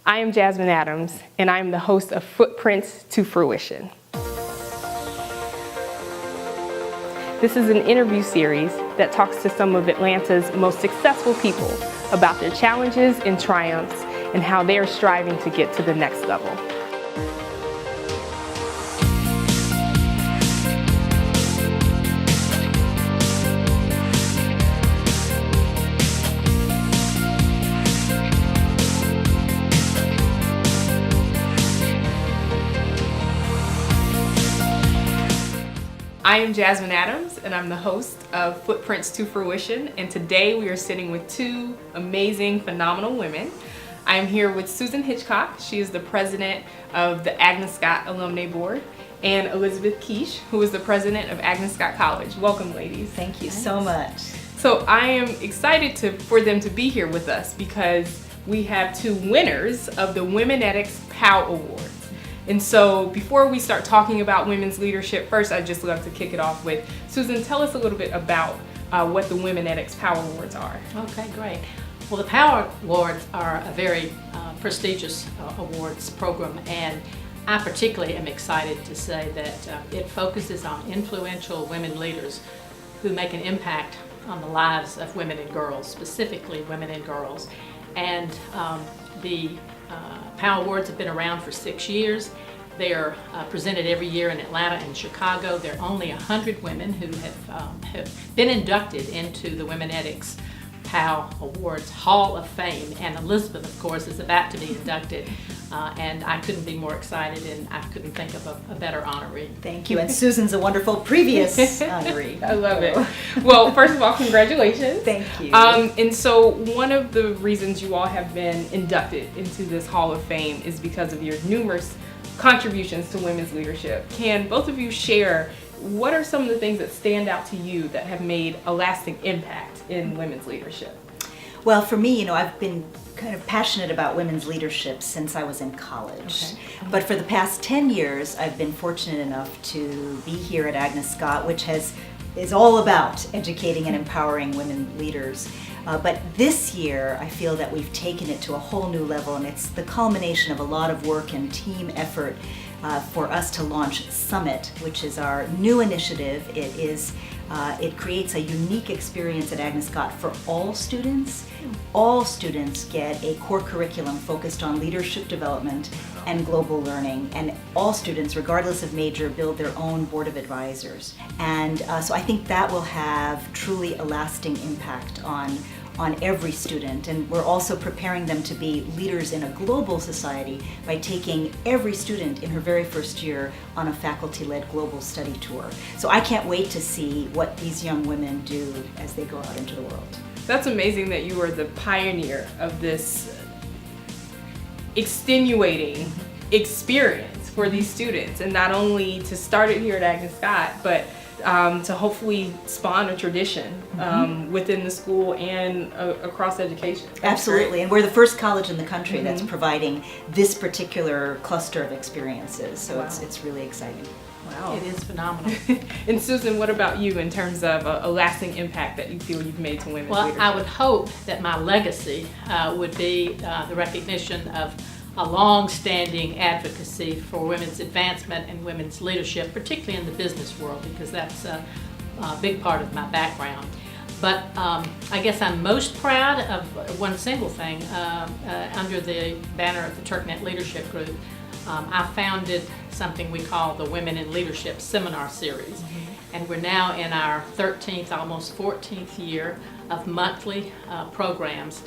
I am Jasmine Adams, and I am the host of Footprints to Fruition. This is an interview series that talks to some of Atlanta's most successful people about their challenges and triumphs and how they are striving to get to the next level. I am Jasmine Adams, and I'm the host of Footprints to Fruition, and today we are sitting with two amazing, phenomenal women. I am here with Susan Hitchcock. She is the president of the Agnes Alumnae Board, and Elizabeth Keish, who is the president of Agnes College. Welcome, ladies. Thank you so much. So I am excited for them to be here with us because we have two winners of the Womenectics POW Award. And so before we start talking about women's leadership, first I'd just love to kick it off with Susan. Tell us a little bit about what the Womenectics POW Awards are. Okay, great. Well, the POW Awards are a very prestigious awards program, and I particularly am excited to say that it focuses on influential women leaders who make an impact on the lives of women and girls, specifically women and girls. And the POW Awards have been around for 6 years. They are presented every year in Atlanta and Chicago. There are only 100 women who have been inducted into the Womenectics POW Awards Hall of Fame, and Elizabeth, of course, is about to be inducted. And I couldn't be more excited, and I couldn't think of a better honoree. Thank you, and Susan's a wonderful previous honoree. I love it. Well, first of all, congratulations. Thank you. And so one of the reasons you all have been inducted into this Hall of Fame is because of your numerous contributions to women's leadership. Can both of you share what are some of the things that stand out to you that have made a lasting impact in women's leadership? Well, for me, I've been kind of passionate about women's leadership since I was in college. Okay. But for the past 10 years, I've been fortunate enough to be here at Agnes Scott, which is all about educating and empowering women leaders. But this year, I feel that we've taken it to a whole new level, and it's the culmination of a lot of work and team effort for us to launch Summit, which is our new initiative. It creates a unique experience at Agnes Scott for all students. All students get a core curriculum focused on leadership development and global learning, and all students, regardless of major, build their own board of advisors. And so I think that will have truly a lasting impact on every student, and we're also preparing them to be leaders in a global society by taking every student in her very first year on a faculty-led global study tour. So I can't wait to see what these young women do as they go out into the world. That's amazing that you are the pioneer of this extenuating experience for these students, and not only to start it here at Agnes Scott, but to hopefully spawn a tradition within the school and across education. That's Absolutely, great. and we're the first college in the country that's providing this particular cluster of experiences, so Wow. it's really exciting. Wow. It is phenomenal. And Susan, what about you in terms of a lasting impact that you feel you've made to women's Well, leadership? I would hope that my legacy would be the recognition of a long-standing advocacy for women's advancement and women's leadership, particularly in the business world, because that's a big part of my background. But I guess I'm most proud of one single thing. Under the banner of the TurkNet Leadership Group, I founded something we call the Women in Leadership Seminar Series. And we're now in our 13th, almost 14th year of monthly programs.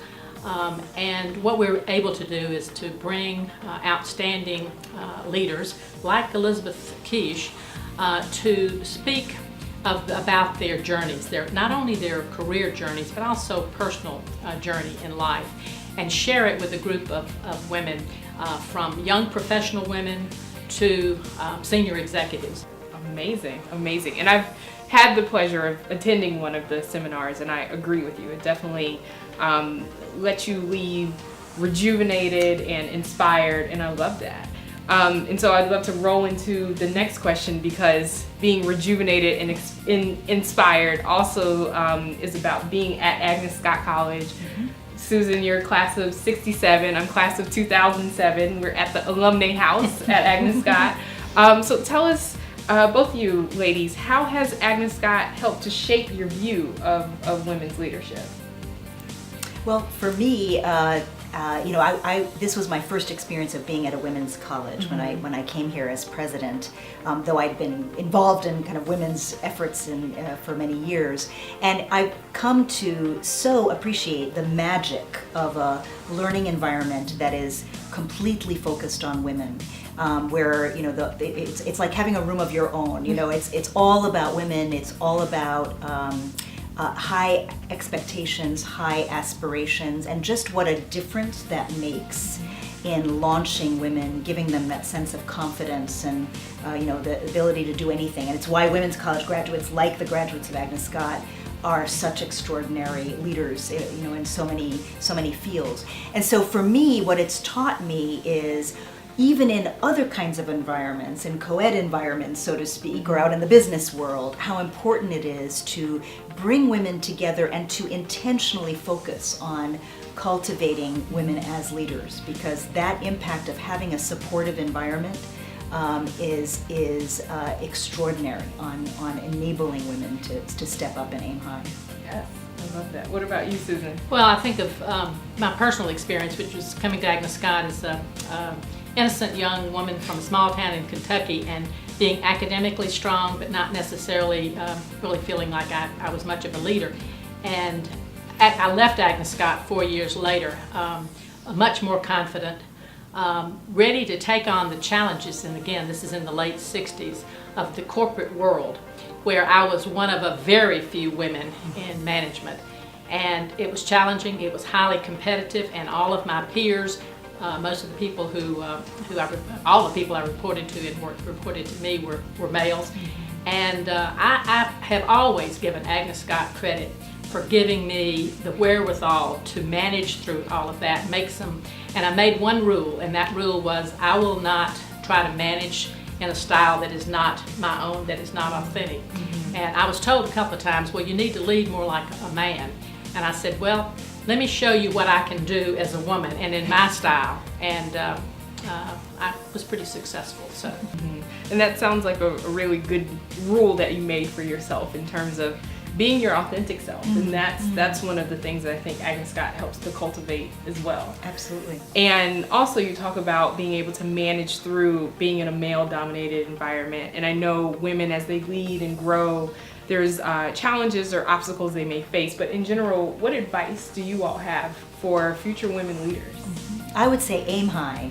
And what we're able to do is to bring outstanding leaders like Elizabeth Keish to speak about their journeys, not only their career journeys, but also personal journey in life, and share it with a group of women, from young professional women to senior executives. Amazing, amazing. And I've had the pleasure of attending one of the seminars, and I agree with you. It definitely lets you leave rejuvenated and inspired, and I love that. And so I'd love to roll into the next question, because being rejuvenated and inspired also is about being at Agnes Scott College, Susan, you're class of 67. I'm class of 2007. We're at the Alumnae house at Agnes Scott. So tell us, both of you ladies, how has Agnes Scott helped to shape your view of women's leadership? Well, for me, this was my first experience of being at a women's college when I came here as president, though I'd been involved in kind of women's efforts for many years. And I've come to so appreciate the magic of a learning environment that is completely focused on women. Where it's like having a room of your own. It's all about women. It's all about high expectations, high aspirations, and just what a difference that makes in launching women, giving them that sense of confidence and the ability to do anything. And it's why women's college graduates, like the graduates of Agnes Scott, are such extraordinary leaders, in so many fields. And so for me, what it's taught me is, even in other kinds of environments, in co-ed environments, so to speak, or out in the business world, how important it is to bring women together and to intentionally focus on cultivating women as leaders, because that impact of having a supportive environment is extraordinary on enabling women to step up and aim high. Yes, I love that. What about you, Susan? Well, I think of my personal experience, which was coming to Agnes Scott as a innocent young woman from a small town in Kentucky, and being academically strong but not necessarily really feeling like I was much of a leader. And I left Agnes Scott 4 years later, much more confident, ready to take on the challenges, and again, this is in the late 60s, of the corporate world, where I was one of a very few women in management. And it was challenging, it was highly competitive, and all of my peers, most of the people all the people I reported to and reported to me were males. And I have always given Agnes Scott credit for giving me the wherewithal to manage through all of that, and I made one rule, and that rule was I will not try to manage in a style that is not my own, that is not authentic. And I was told a couple of times, well, you need to lead more like a man. And I said, well, let me show you what I can do as a woman and in my style. And I was pretty successful. So. And that sounds like a really good rule that you made for yourself in terms of being your authentic self. And that's one of the things that I think Agnes Scott helps to cultivate as well. Absolutely. And also you talk about being able to manage through being in a male-dominated environment. And I know women, as they lead and grow, there's challenges or obstacles they may face, but in general, what advice do you all have for future women leaders? I would say aim high.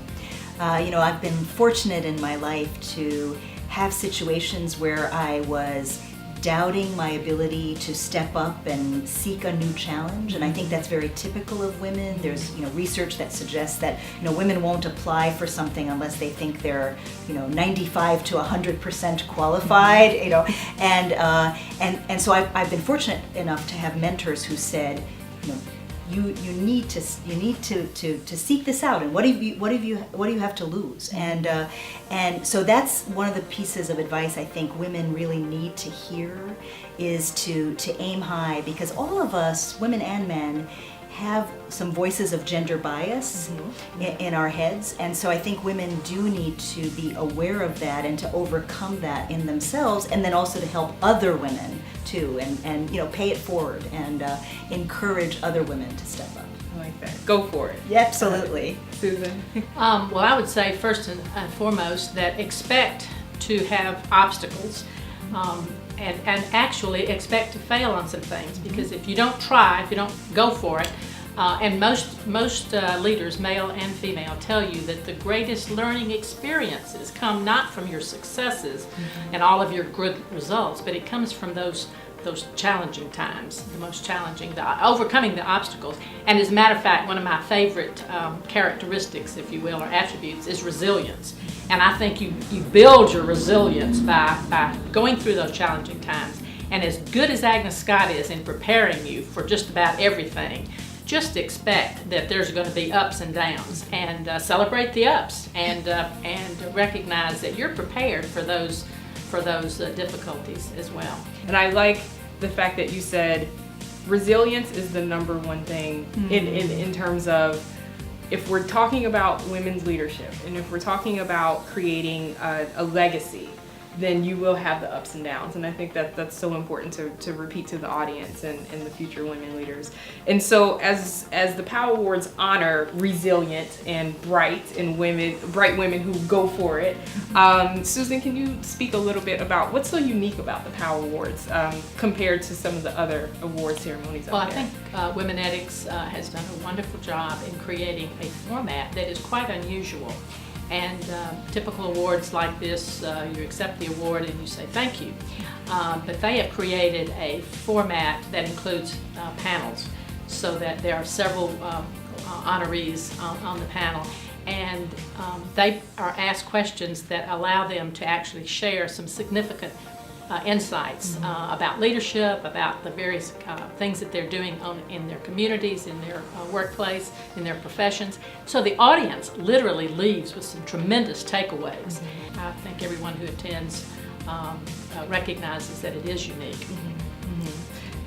I've been fortunate in my life to have situations where I was doubting my ability to step up and seek a new challenge, and I think that's very typical of women. There's research that suggests that women won't apply for something unless they think they're 95 to 100% qualified. And so I've been fortunate enough to have mentors who said, you need to seek this out, and what do you have to lose? And so that's one of the pieces of advice I think women really need to hear, is to aim high, because all of us, women and men, have some voices of gender bias in our heads, and so I think women do need to be aware of that and to overcome that in themselves, and then also to help other women too, and pay it forward and encourage other women to step up. I like that. Go for it. Yeah, absolutely. Susan? Well, I would say first and foremost that expect to have obstacles, and actually expect to fail on some things, because if you don't try, if you don't go for it, and most leaders, male and female, tell you that the greatest learning experiences come not from your successes and all of your good results, but it comes from those challenging times, the most challenging, overcoming the obstacles. And as a matter of fact, one of my favorite characteristics, if you will, or attributes, is resilience. And I think you build your resilience by going through those challenging times. And as good as Agnes Scott is in preparing you for just about everything, just expect that there's going to be ups and downs, and celebrate the ups, and recognize that you're prepared for those difficulties as well. And I like the fact that you said resilience is the number one thing in terms of, if we're talking about women's leadership and if we're talking about creating a legacy, then you will have the ups and downs. And I think that that's so important to repeat to the audience and the future women leaders. And so as the POW Awards honor resilient and bright women who go for it, Susan, can you speak a little bit about what's so unique about the POW Awards compared to some of the other award ceremonies out there? I think Womenetics has done a wonderful job in creating a format that is quite unusual. And typical awards like this, you accept the award and you say thank you. But they have created a format that includes panels, so that there are several honorees on the panel. And they are asked questions that allow them to actually share some significant insights about leadership, about the various things that they're doing in their communities, in their workplace, in their professions. So the audience literally leaves with some tremendous takeaways. I think everyone who attends recognizes that it is unique.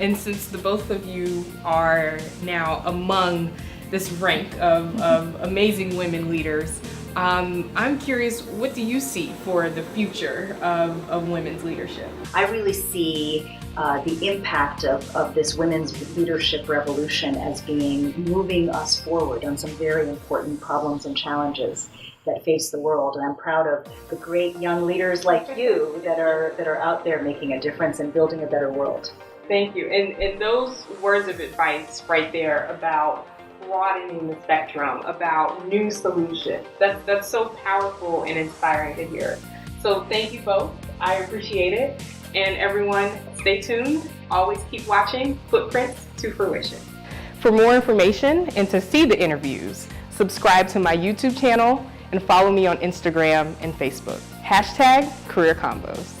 And since the both of you are now among this rank of amazing women leaders, I'm curious, what do you see for the future of women's leadership? I really see the impact of this women's leadership revolution as being moving us forward on some very important problems and challenges that face the world. And I'm proud of the great young leaders like you that are out there making a difference and building a better world. Thank you. And those words of advice right there about broadening the spectrum, about new solutions, that's so powerful and inspiring to hear. So thank you both. I appreciate it. And everyone, stay tuned. Always keep watching Footprints to Fruition. For more information and to see the interviews, subscribe to my YouTube channel and follow me on Instagram and Facebook. #CareerCombos.